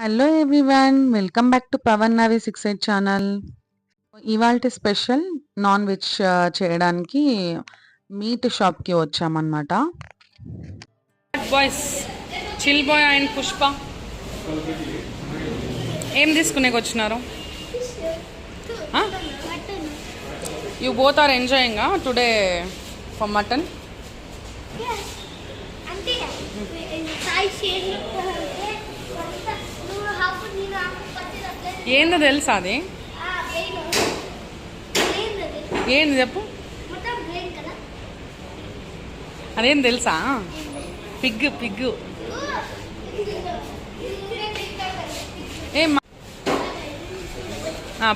Hello everyone, welcome back to Pavan నావి 68 channel. ఇవాల్టి special non veg చేయడానికి మీట్ షాప్కి వచ్చామన్నమాట. Boys chill boy and Pushpa ఏం తీసుకునేకి వచ్చినారు? You both are enjoying today for mutton. ఏందో తెలుసా అది? ఏంది చెప్పు. అదేం తెలుసా? Pig pig. ఏం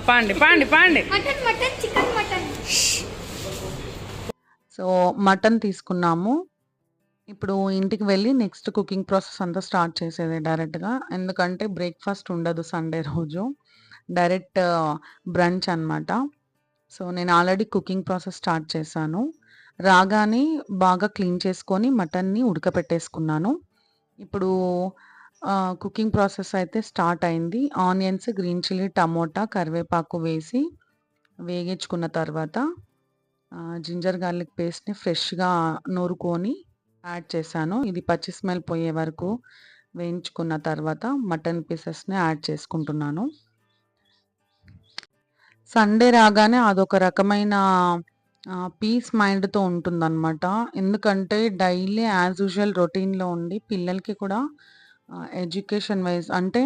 పాండి పాండి పాండి. సో మటన్ తీసుకున్నాము. ఇప్పుడు ఇంటికి వెళ్ళి నెక్స్ట్ కుకింగ్ ప్రాసెస్ అంతా స్టార్ట్ చేసేది డైరెక్ట్గా. ఎందుకంటే బ్రేక్ఫాస్ట్ ఉండదు సండే రోజు, డైరెక్ట్ బ్రంచ్ అనమాట. సో నేను ఆల్రెడీ కుకింగ్ ప్రాసెస్ స్టార్ట్ చేశాను. రాగానే బాగా క్లీన్ చేసుకొని మటన్ని ఉడకపెట్టేసుకున్నాను. ఇప్పుడు కుకింగ్ ప్రాసెస్ అయితే స్టార్ట్ అయింది. ఆనియన్స్, గ్రీన్ చిల్లీ, టమోటా, కరివేపాకు వేసి వేగించుకున్న తర్వాత జింజర్ గార్లిక్ పేస్ట్ని ఫ్రెష్గా నూరుకొని యాడ్ చేశాను. ఇది పచ్చి స్మెల్ పోయే వరకు వేయించుకున్న తర్వాత మటన్ పీసెస్ని యాడ్ చేసుకుంటున్నాను. సండే రాగానే అదొక రకమైన పీస్ మైండ్తో ఉంటుందన్నమాట. ఎందుకంటే డైలీ యాజ్ యూజువల్ రొటీన్లో ఉండి పిల్లలకి కూడా ఎడ్యుకేషన్ వైజ్ అంటే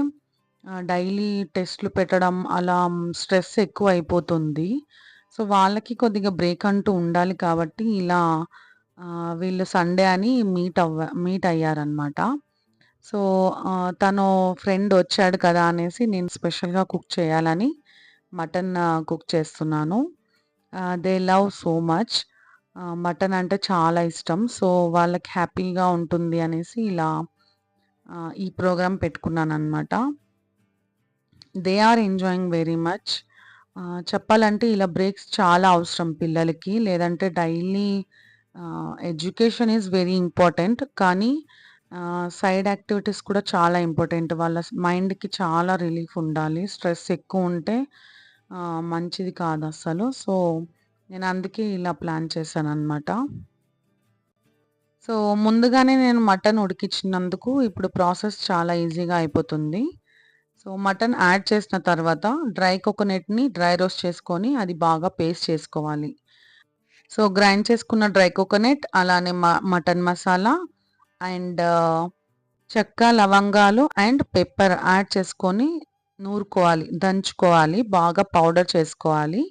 డైలీ టెస్ట్లు పెట్టడం అలా స్ట్రెస్ ఎక్కువ అయిపోతుంది. సో వాళ్ళకి కొద్దిగా బ్రేక్ అంటూ ఉండాలి కాబట్టి ఇలా వీళ్ళు సండే అని మీట్ అయ్యారనమాట. సో తను ఫ్రెండ్ వచ్చాడు కదా అనేసి నేను స్పెషల్గా కుక్ చేయాలని మటన్ కుక్ చేస్తున్నాను. They love so much. Mutton అంటే చాలా ఇష్టం. సో వాళ్ళకి హ్యాపీగా ఉంటుంది అనేసి ఇలా ఈ ప్రోగ్రామ్ పెట్టుకున్నాను అనమాట. They are enjoying very much. చెప్పాలంటే ఇలా బ్రేక్స్ చాలా అవసరం పిల్లలకి. లేదంటే daily education is very important, కానీ సైడ్ యాక్టివిటీస్ కూడా చాలా ఇంపార్టెంట్. వాళ్ళ మైండ్కి చాలా రిలీఫ్ ఉండాలి. స్ట్రెస్ ఎక్కువ ఉంటే మంచిది కాదు అస్సలు. సో నేను అందుకే ఇలా ప్లాన్ చేశాను అనమాట. సో ముందుగానే నేను మటన్ ఉడికించినందుకు ఇప్పుడు ప్రాసెస్ చాలా ఈజీగా అయిపోతుంది. సో మటన్ యాడ్ చేసిన తర్వాత డ్రై కోకోనట్ని డ్రై రోస్ట్ చేసుకొని అది బాగా పేస్ట్ చేసుకోవాలి. సో గ్రైండ్ చేసుకున్న డ్రై కోకోనట్, అలానే మటన్ మసాలా అండ్ చెక్క, లవంగాలు అండ్ పెప్పర్ యాడ్ చేసుకొని నూరుకోవాలి, దంచుకోవాలి, బాగా పౌడర్ చేసుకోవాలి.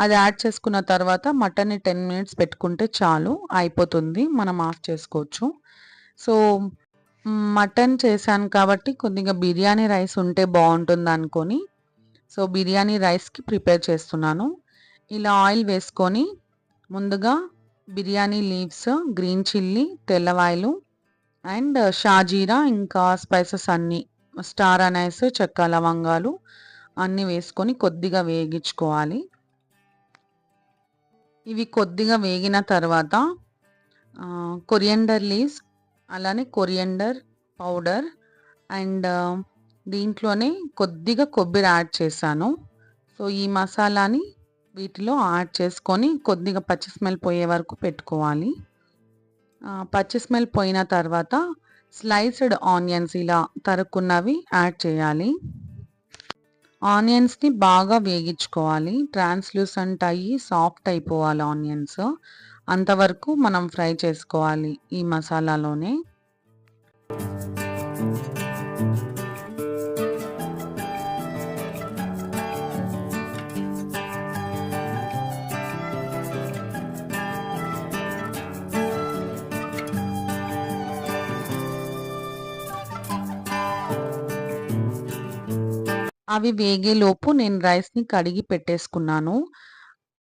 అది యాడ్ చేసుకున్న తర్వాత మటన్ని 10 మినిట్స్ పెట్టుకుంటే చాలు, అయిపోతుంది. మనం ఆఫ్ చేసుకోవచ్చు. సో మటన్ చేశాను కాబట్టి కొద్దిగా బిర్యానీ రైస్ ఉంటే బాగుంటుంది అనుకొని సో బిర్యానీ రైస్కి ప్రిపేర్ చేస్తున్నాను. ఇలా ఆయిల్ వేసుకొని ముందుగా బిర్యానీ లీవ్స్, గ్రీన్ చిల్లీ, తెల్లవాయలు అండ్ షాజీరా, ఇంకా స్పైసెస్ అన్నీ, స్టార్ అనైస్, చెక్క, లవంగాలు అన్నీ వేసుకొని కొద్దిగా వేగించుకోవాలి. ఇవి కొద్దిగా వేగిన తర్వాత కొరియండర్ లీవ్స్, అలానే కొరియండర్ పౌడర్ అండ్ దీంట్లోనే కొద్దిగా కొబ్బరి యాడ్ చేశాను. సో ఈ మసాలాని వీటిలో యాడ్ చేసుకొని కొద్దిగా పచ్చి స్మెల్ పోయే వరకు పెట్టుకోవాలి. పచ్చి స్మెల్ పోయిన తర్వాత స్లైస్డ్ ఆనియన్స్ ఇలా తరుక్కున్నవి యాడ్ చేయాలి. ఆనియన్స్ని బాగా వేగించుకోవాలి. ట్రాన్స్లూసెంట్ అయ్యి సాఫ్ట్ అయిపోవాలి ఆనియన్స్. అంతవరకు మనం ఫ్రై చేసుకోవాలి ఈ మసాలాలోనే. అవి వేగేలోపు నేను రైస్ని కడిగి పెట్టేసుకున్నాను.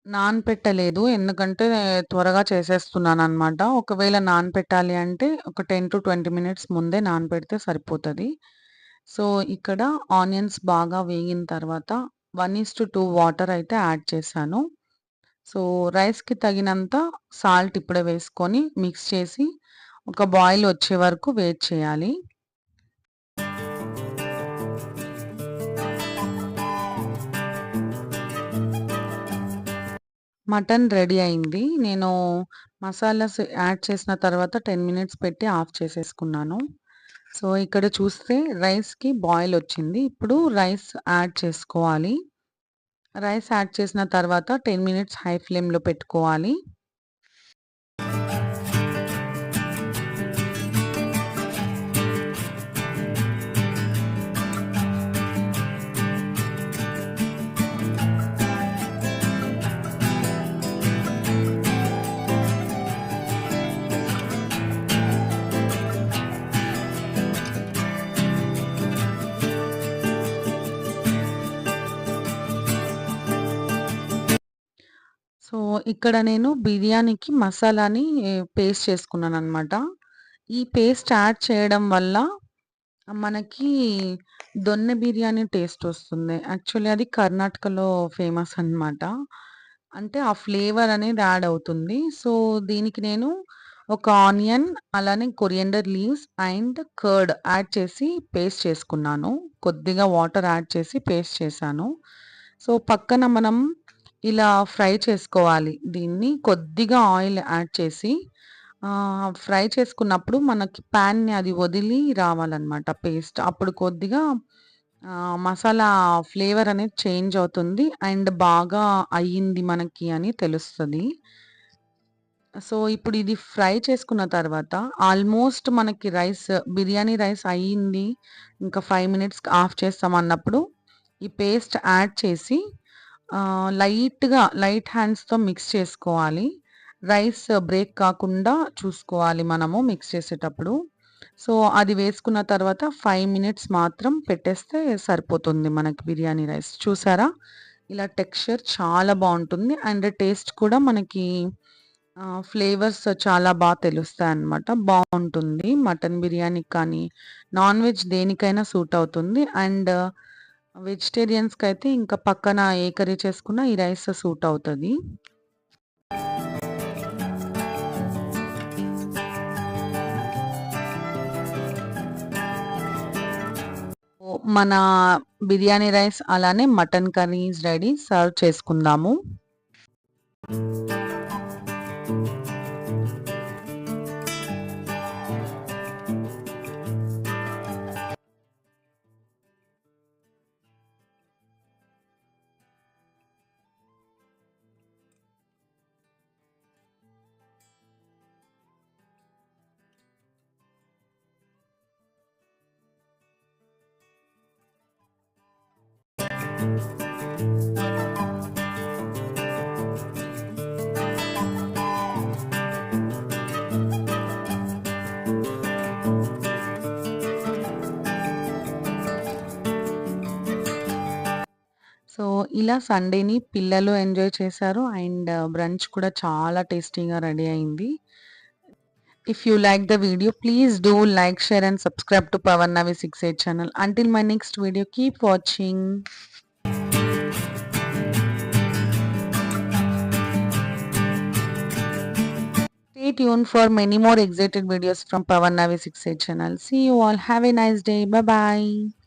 నానపెట్టలేదు, ఎందుకంటే త్వరగా చేసేస్తున్నాను అనమాట. ఒకవేళ నానపెట్టాలి అంటే ఒక 10 to 20 మినిట్స్ ముందే నానపెడితే సరిపోతుంది. సో ఇక్కడ ఆనియన్స్ బాగా వేగిన తర్వాత 1:2 వాటర్ అయితే యాడ్ చేశాను. సో రైస్కి తగినంత సాల్ట్ ఇప్పుడే వేసుకొని మిక్స్ చేసి ఒక బాయిల్ వచ్చే వరకు వెయిట్ చేయాలి. మటన్ రెడీ అయింది. నేను మసాలాస్ యాడ్ చేసిన తర్వాత 10 మినిట్స్ పెట్టి ఆఫ్ చేసేసుకున్నాను. సో, ఇక్కడ చూస్తే రైస్‌కి బాయిల్ వచ్చింది. ఇప్పుడు రైస్ యాడ్ చేసుకోవాలి. రైస్ యాడ్ చేసిన తర్వాత 10 మినిట్స్ హై ఫ్లేమ్‌లో పెట్టుకోవాలి. సో, ఇక్కడ నేను బిర్యానీకి మసాలాని పేస్ట్ చేసుకున్నాననమాట. ఈ పేస్ట్ యాడ్ చేయడం వల్ల మనకి దొన్నె బిర్యానీ టేస్ట్ వస్తుంది. యాక్చువల్లీ అది కర్ణాటకలో ఫేమస్ అనమాట. అంటే ఆ ఫ్లేవర్ అనేది యాడ్ అవుతుంది. సో, దీనికి నేను ఒక ఆనియన్, అలానే coriander leaves and curd add చేసి పేస్ట్ చేసుకున్నాను. కొద్దిగా వాటర్ యాడ్ చేసి పేస్ట్ చేశాను. సో, పక్కన మనం ఇలా ఫ్రై చేసుకోవాలి. దీన్ని కొద్దిగా ఆయిల్ యాడ్ చేసి ఫ్రై చేసుకున్నప్పుడు మనకి ప్యాన్‌ని అది వదిలి రావాలనమాట పేస్ట్. అప్పుడు కొద్దిగా మసాలా ఫ్లేవర్ అనేది చేంజ్ అవుతుంది. అండ్ బాగా అయ్యింది మనకి అని తెలుస్తది. సో, ఇప్పుడు ఇది ఫ్రై చేసుకున్న తర్వాత ఆల్మోస్ట్ మనకి బిర్యానీ రైస్ అయ్యింది. ఇంకా 5 మినిట్స్‌కి ఆఫ్ చేస్తామన్నప్పుడు ఈ పేస్ట్ యాడ్ చేసి లైట్ హ్యాండ్స్‌తో మిక్స్ చేసుకోవాలి. రైస్ బ్రేక్ కాకుండా చూసుకోవాలి మనము మిక్స్ చేసేటప్పుడు. సో, అది వేసుకున్న తర్వాత 5 మినిట్స్ మాత్రం పెట్టేస్తే సరిపోతుంది మనకి బిర్యానీ రైస్. చూసారా? ఇలా టెక్స్చర్ చాలా బావుంటుంది. అండ్ టేస్ట్ కూడా మనకి ఫ్లేవర్స్ చాలా తెలుస్తాయన్నమాట. బావుంటుంది. మటన్ బిర్యానీకి కానీ, నాన్ వెజ్ దేనికైనా సూట్ అవుతుంది. అండ్ వెజిటేరియన్స్‌కైతే ఇంకా పక్కన ఏ కర్రీ చేసుకున్నా ఈ రైస్ సూట్ అవుతది. మన బిర్యానీ రైస్ అలానే mutton curry is ready. Serve చేసుకుందాము. సో, ఇలా సండేని పిల్లలు ఎంజాయ్ చేశారు. అండ్ బ్రంచ్ కూడా చాలా టేస్టీగా రెడీ అయింది. If you like the video, please do like, share and subscribe to Pavannavi 68 channel. Until my next video, keep watching. Stay tuned for many more exciting videos from Pavannavi 68 channel. See you all. Have a nice day. Bye bye.